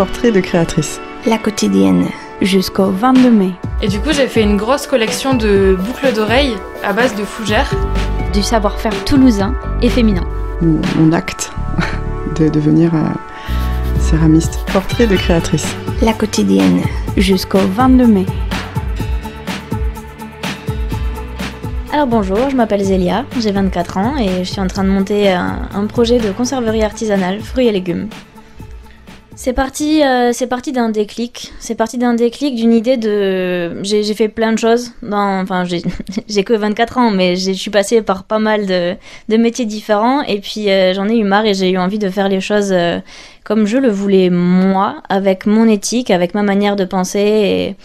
Portrait de créatrice. La quotidienne, jusqu'au 22 mai. Et du coup, j'ai fait une grosse collection de boucles d'oreilles à base de fougères. Du savoir-faire toulousain et féminin. Mon acte de devenir céramiste. Portrait de créatrice. La quotidienne, Jusqu'au 22 mai. Alors bonjour, je m'appelle Zélia, j'ai 24 ans et je suis en train de monter un projet de conserverie artisanale, fruits et légumes. C'est parti d'un déclic. C'est parti d'un déclic, d'une idée de... J'ai fait plein de choses. J'ai que 24 ans, mais je suis passée par pas mal de métiers différents. Et puis j'en ai eu marre et j'ai eu envie de faire les choses comme je le voulais moi, avec mon éthique, avec ma manière de penser, et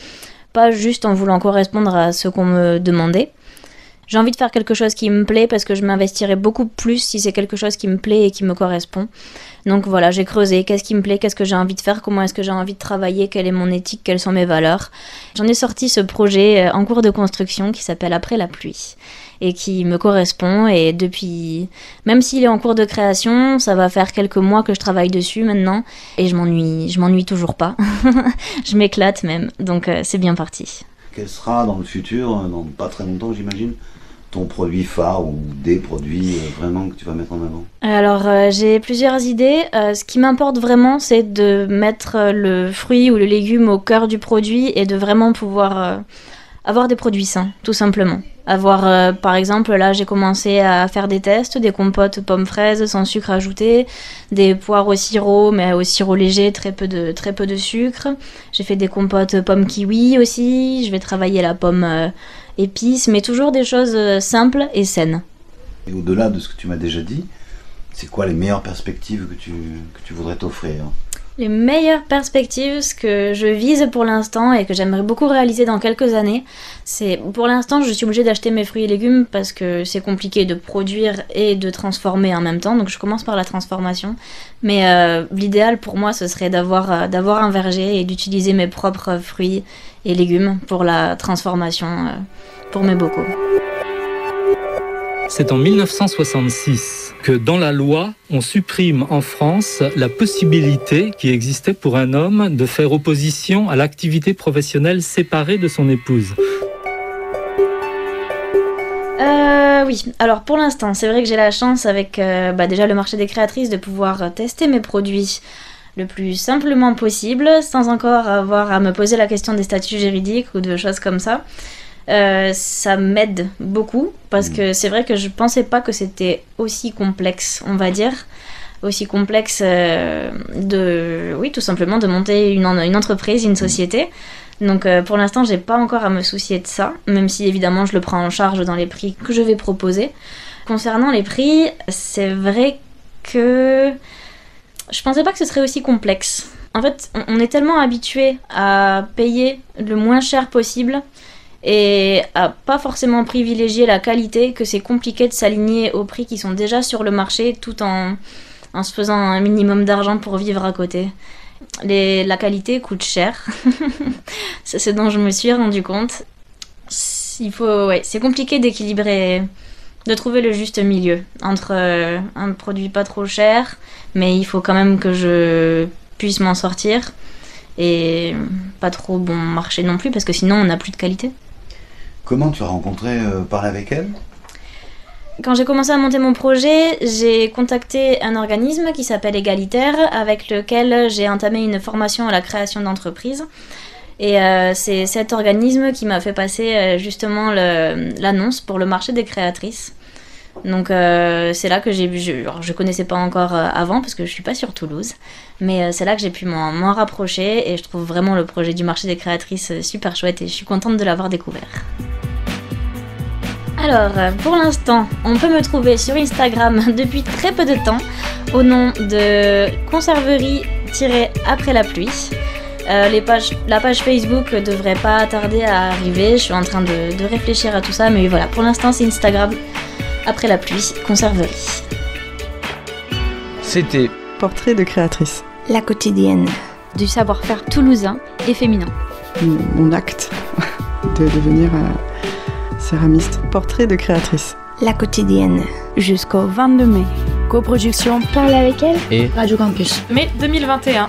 pas juste en voulant correspondre à ce qu'on me demandait. J'ai envie de faire quelque chose qui me plaît parce que je m'investirai beaucoup plus si c'est quelque chose qui me plaît et qui me correspond. Donc voilà, j'ai creusé, qu'est-ce qui me plaît, qu'est-ce que j'ai envie de faire, comment est-ce que j'ai envie de travailler, quelle est mon éthique, quelles sont mes valeurs. J'en ai sorti ce projet en cours de construction qui s'appelle Après la pluie et qui me correspond, et depuis, même s'il est en cours de création, ça va faire quelques mois que je travaille dessus maintenant et je m'ennuie toujours pas. Je m'éclate même, donc c'est bien parti. Quel sera dans le futur, dans pas très longtemps j'imagine, ton produit phare ou des produits vraiment que tu vas mettre en avant? Alors j'ai plusieurs idées. Ce qui m'importe vraiment, c'est de mettre le fruit ou le légume au cœur du produit et de vraiment pouvoir avoir des produits sains, tout simplement. Par exemple, là j'ai commencé à faire des tests, des compotes pommes-fraises sans sucre ajouté, des poires au sirop, mais au sirop léger, très peu de sucre. J'ai fait des compotes pommes kiwi aussi, je vais travailler la pomme épice, mais toujours des choses simples et saines. Et au-delà de ce que tu m'as déjà dit, c'est quoi les meilleures perspectives que tu voudrais t'offrir? Les meilleures perspectives, ce que je vise pour l'instant et que j'aimerais beaucoup réaliser dans quelques années, c'est, pour l'instant, je suis obligée d'acheter mes fruits et légumes parce que c'est compliqué de produire et de transformer en même temps, donc je commence par la transformation. Mais l'idéal pour moi, ce serait d'avoir un verger et d'utiliser mes propres fruits et légumes pour la transformation, pour mes bocaux. C'est en 1966 que dans la loi, on supprime en France la possibilité qui existait pour un homme de faire opposition à l'activité professionnelle séparée de son épouse. Oui, alors pour l'instant, c'est vrai que j'ai la chance avec déjà le marché des créatrices de pouvoir tester mes produits le plus simplement possible, sans encore avoir à me poser la question des statuts juridiques ou de choses comme ça. Ça m'aide beaucoup parce que c'est vrai que je pensais pas que c'était aussi complexe, on va dire, aussi complexe tout simplement de monter une entreprise, une société. Donc pour l'instant, j'ai pas encore à me soucier de ça, même si évidemment je le prends en charge dans les prix que je vais proposer. Concernant les prix, c'est vrai que je pensais pas que ce serait aussi complexe. En fait, on est tellement habitué à payer le moins cher possible et à pas forcément privilégier la qualité que c'est compliqué de s'aligner aux prix qui sont déjà sur le marché tout en se faisant un minimum d'argent pour vivre à côté. La qualité coûte cher, c'est ce dont je me suis rendu compte. C'est compliqué d'équilibrer, de trouver le juste milieu entre un produit pas trop cher, mais il faut quand même que je puisse m'en sortir, et pas trop bon marché non plus, parce que sinon on n'a plus de qualité. Comment tu as rencontré parler avec elle? Quand j'ai commencé à monter mon projet, j'ai contacté un organisme qui s'appelle Égalitaire, avec lequel j'ai entamé une formation à la création d'entreprise. Et c'est cet organisme qui m'a fait passer justement l'annonce pour le marché des créatrices. Donc c'est là que j'ai vu, je connaissais pas encore avant parce que je suis pas sur Toulouse, mais c'est là que j'ai pu m'en rapprocher, et je trouve vraiment le projet du marché des créatrices super chouette et je suis contente de l'avoir découvert. Alors, pour l'instant, on peut me trouver sur Instagram depuis très peu de temps au nom de conserverie-après la pluie. La page Facebook devrait pas tarder à arriver, je suis en train de réfléchir à tout ça, mais voilà, pour l'instant c'est Instagram après la pluie, conserverie. C'était Portrait de créatrice. la quotidienne. Du savoir-faire toulousain et féminin. Mon acte de devenir céramiste. Portrait de créatrice. La quotidienne. Jusqu'au 22 mai. Coproduction Parle avec elle Et Radio Campus. Mai 2021.